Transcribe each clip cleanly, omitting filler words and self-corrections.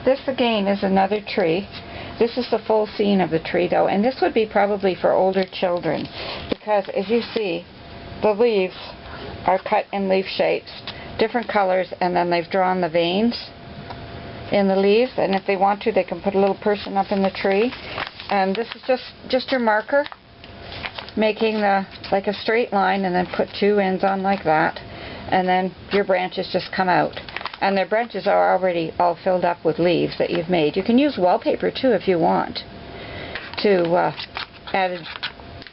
This again is another tree. This is the full scene of the tree though, and this would be probably for older children because as you see, the leaves are cut in leaf shapes, different colors, and then they've drawn the veins in the leaves, and if they want to they can put a little person up in the tree. And this is just your marker, making like a straight line, and then put two ends on like that, and then your branches just come out. And their branches are already all filled up with leaves that you've made. You can use wallpaper too if you want to add a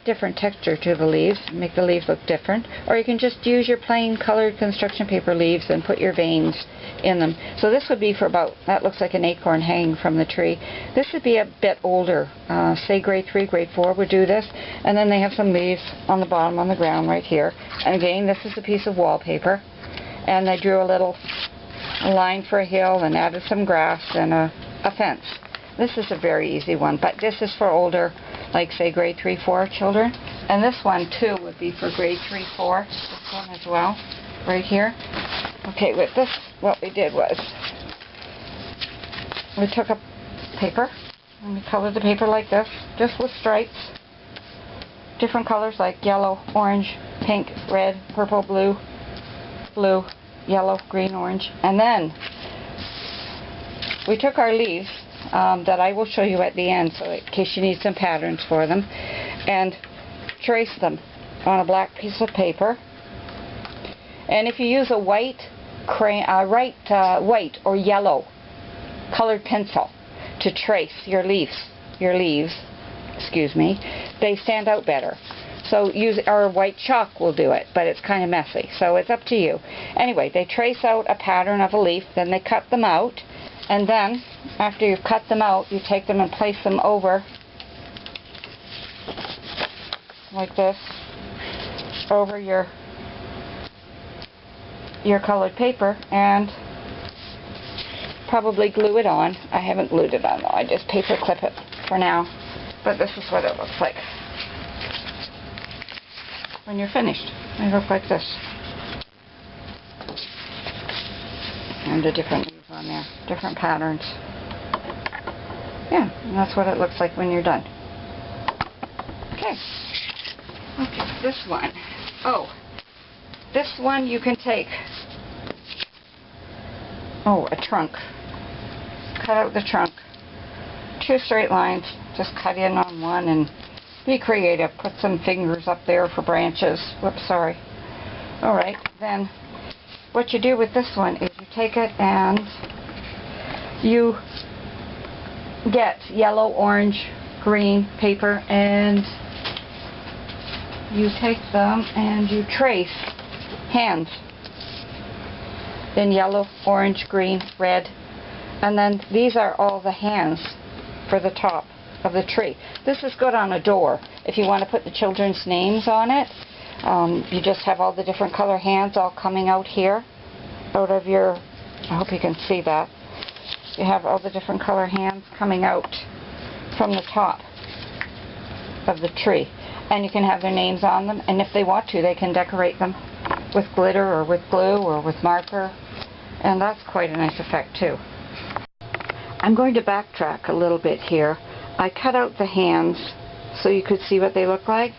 different texture to the leaves, make the leaves look different. Or you can just use your plain colored construction paper leaves and put your veins in them. So this would be for about, that looks like an acorn hanging from the tree. This would be a bit older, say grade 3, grade 4 would do this. And then they have some leaves on the bottom on the ground right here. And again, this is a piece of wallpaper. And they drew a little line for a hill and added some grass and a fence. This is a very easy one, but this is for older, like say grade 3, 4 children. And this one too would be for grade 3, 4, this one as well, right here. Okay, with this, what we did was, we took a paper, and we colored the paper like this, just with stripes, different colors like yellow, orange, pink, red, purple, blue, blue, yellow, green, orange. And then we took our leaves that I will show you at the end, so in case you need some patterns for them, and traced them on a black piece of paper. And if you use a white white or yellow colored pencil to trace your leaves, excuse me, they stand out better. So use, or white chalk will do it, but it's kind of messy, so it's up to you. Anyway, they trace out a pattern of a leaf, then they cut them out, and then after you've cut them out, you take them and place them over like this, over your colored paper, and probably glue it on. I haven't glued it on though, I just paper clip it for now, but this is what it looks like when you're finished. They look like this. And the different leaves on there, different patterns. Yeah, and that's what it looks like when you're done. Okay. Okay, this one. Oh, this one you can take, a trunk. Cut out the trunk. 2 straight lines, just cut in on one and be creative. Put some fingers up there for branches. Whoops, sorry. Alright, then what you do with this one is you take it and you get yellow, orange, green paper, and you take them and you trace hands in yellow, orange, green, red, and then these are all the hands for the top of the tree. This is good on a door if you want to put the children's names on it. You just have all the different color hands all coming out here, out of your, I hope you can see that. You have all the different color hands coming out from the top of the tree, and you can have their names on them, and if they want to they can decorate them with glitter or with glue or with marker, and that's quite a nice effect too. I'm going to backtrack a little bit here. I cut out the hands so you could see what they look like,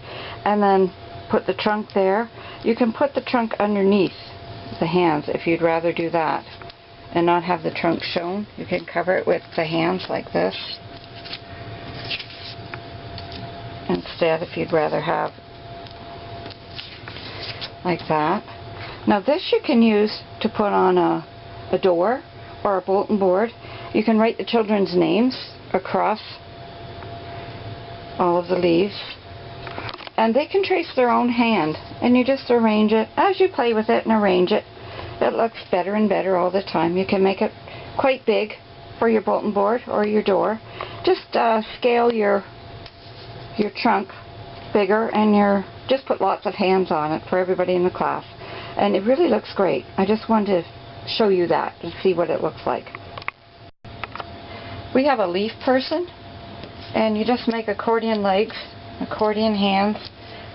and then put the trunk there. You can put the trunk underneath the hands if you'd rather do that and not have the trunk shown. You can cover it with the hands like this instead if you'd rather have like that. Now this you can use to put on a door or a bulletin board. You can write the children's names across all of the leaves, and they can trace their own hand, and you just arrange it as you play with it and arrange it. It looks better and better all the time. You can make it quite big for your bulletin board or your door. Just scale your trunk bigger, and just put lots of hands on it for everybody in the class, and it really looks great. I just wanted to show you that and see what it looks like. We have a leaf person, and you just make accordion legs, accordion hands,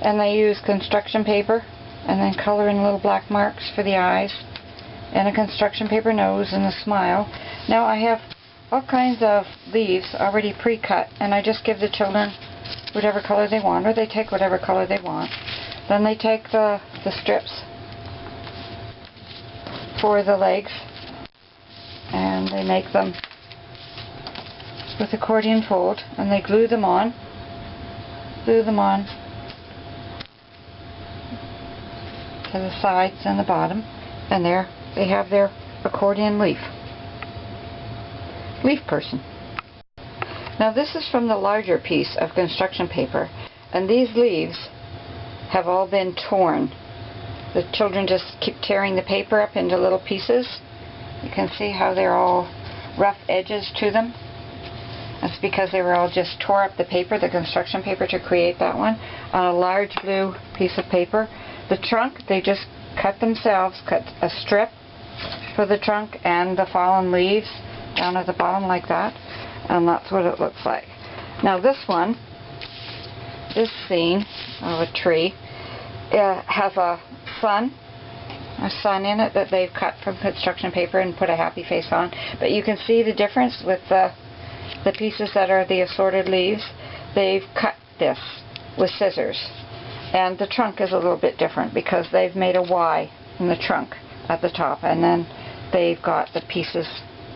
and they use construction paper and then color in little black marks for the eyes and a construction paper nose and a smile. Now I have all kinds of leaves already pre-cut, and I just give the children whatever color they want, or they take whatever color they want. Then they take the strips for the legs, and they make them with accordion fold, and they glue them on to the sides and the bottom, and there they have their accordion leaf person. Now this is from the larger piece of construction paper, and these leaves have all been torn. The children just keep tearing the paper up into little pieces. You can see how they're all rough edges to them. That's because they were all just tore up the paper, the construction paper, to create that one on a large blue piece of paper. The trunk, they just cut themselves, cut a strip for the trunk and the fallen leaves down at the bottom like that, and that's what it looks like. Now this one, this scene of a tree, it has a sun in it that they've cut from construction paper and put a happy face on. But you can see the difference with the pieces that are the assorted leaves. They've cut this with scissors. And the trunk is a little bit different because they've made a Y in the trunk at the top, and then they've got the pieces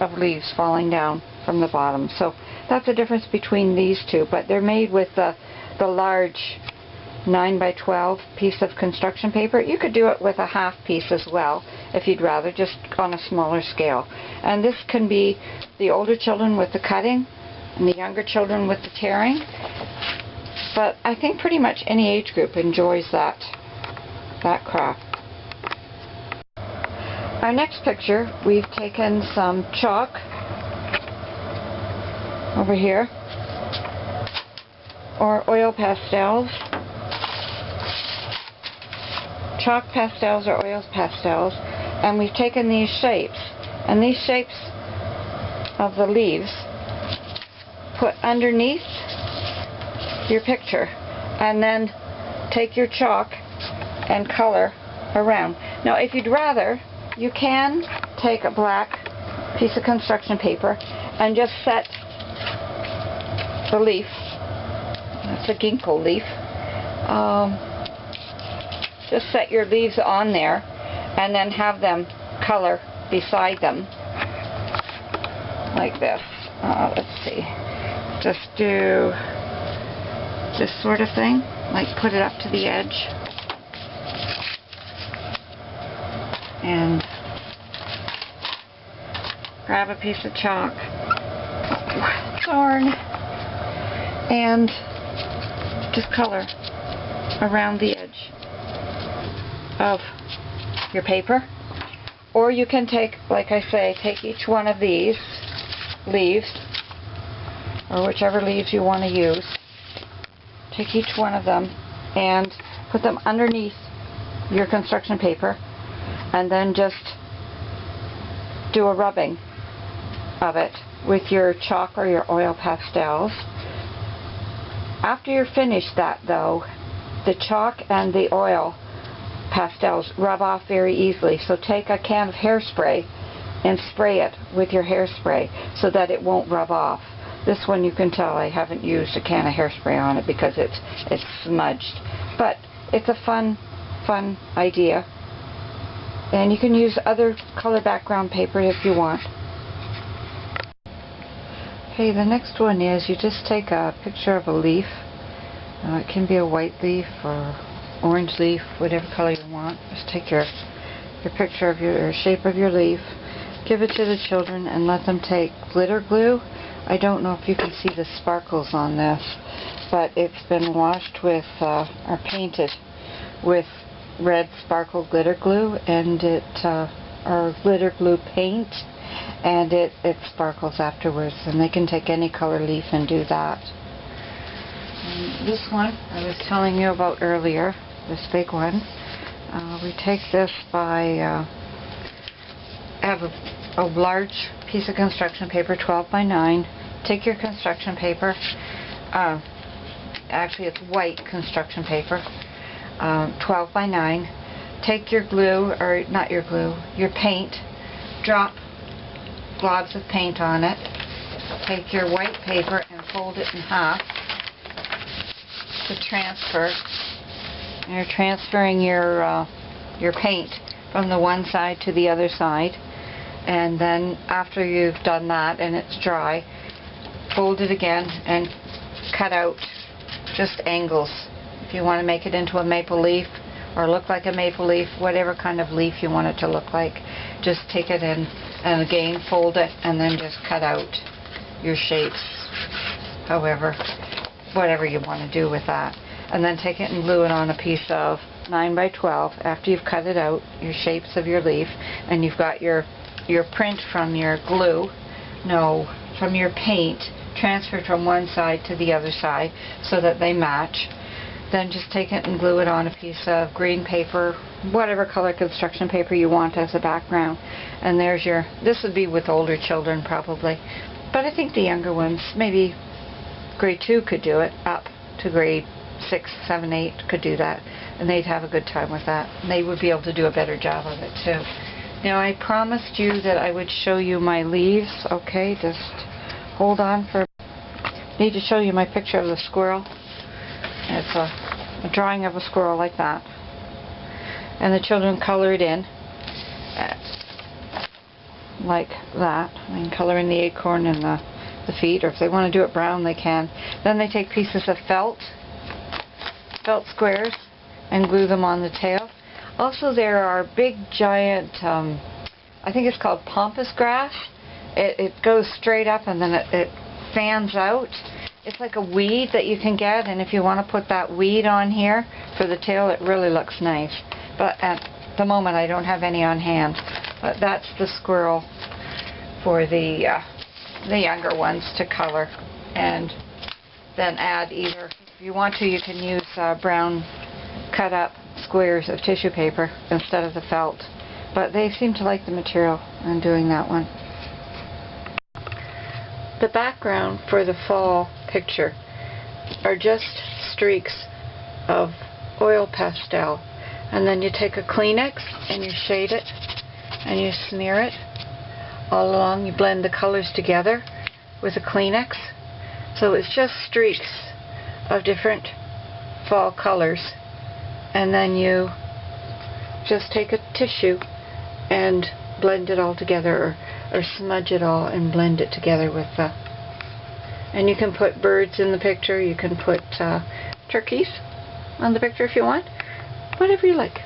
of leaves falling down from the bottom. So that's the difference between these two, but they're made with the large 9 by 12 piece of construction paper. You could do it with a half piece as well if you'd rather, just on a smaller scale. And this can be the older children with the cutting and the younger children with the tearing. But I think pretty much any age group enjoys that craft. Our next picture, we've taken some chalk over here, or oil pastels. Chalk pastels or oil pastels, and we've taken these shapes, and these shapes of the leaves put underneath your picture, and then take your chalk and color around. Now if you'd rather, you can take a black piece of construction paper and just set the leaf, that's a ginkgo leaf, just set your leaves on there and then have them color beside them like this. Let's see, just do this sort of thing, like put it up to the edge and grab a piece of chalk, darn, and just color around the edge of your paper. Or you can take, like I say, take each one of these leaves, or whichever leaves you want to use, take each one of them and put them underneath your construction paper, and then just do a rubbing of it with your chalk or your oil pastels. After you're finished that, though, the chalk and the oil pastels rub off very easily, so take a can of hairspray and spray it with your hairspray so that it won't rub off. This one, you can tell I haven't used a can of hairspray on it because it's smudged, but it's a fun idea, and you can use other color background paper if you want. Okay, the next one is you just take a picture of a leaf. It can be a white leaf or orange leaf, whatever color you want. Just take your picture of your shape of your leaf, give it to the children, and let them take glitter glue. I don't know if you can see the sparkles on this, but it's been washed with or painted with red sparkle glitter glue, and or glitter glue paint, and it sparkles afterwards. And they can take any color leaf and do that. And this one I was telling you about earlier, this big one, we take this by I have a large piece of construction paper, 12 by 9. Take your construction paper, actually it's white construction paper, 12 by 9. Take your glue, or not your glue, your paint, drop globs of paint on it, take your white paper and fold it in half to transfer. You're transferring your paint from the one side to the other side, and then after you've done that and it's dry, fold it again and cut out just angles. If you want to make it into a maple leaf or look like a maple leaf, whatever kind of leaf you want it to look like, just take it in and again fold it and then just cut out your shapes, however, whatever you want to do with that. And then take it and glue it on a piece of 9 by 12 after you've cut it out, your shapes of your leaf, and you've got your print from your glue, from your paint, transferred from one side to the other side so that they match. Then just take it and glue it on a piece of green paper, whatever color construction paper you want as a background. And there's your, this would be with older children probably, but I think the younger ones, maybe grade 2 could do it, up to grade 6, 7, 8 could do that, and they'd have a good time with that. And they would be able to do a better job of it too. Now I promised you that I would show you my leaves. Okay, just hold on for... I need to show you my picture of the squirrel. It's a drawing of a squirrel like that, and the children color it in like that. I can color in the acorn and the feet, or if they want to do it brown they can. Then they take pieces of felt squares and glue them on the tail. Also there are big giant, I think it's called pampas grass. It goes straight up and then it fans out. It's like a weed that you can get, and if you want to put that weed on here for the tail, it really looks nice. But at the moment I don't have any on hand. But that's the squirrel for the younger ones to color, and then add either, if you want to, you can use brown cut up squares of tissue paper instead of the felt, but they seem to like the material and doing that one. The background for the fall picture are just streaks of oil pastel, and then you take a Kleenex and you shade it and you smear it all along. You blend the colors together with a Kleenex, so it's just streaks of different fall colors, and then you just take a tissue and blend it all together, or smudge it all and blend it together with the... And you can put birds in the picture, you can put turkeys on the picture if you want, whatever you like.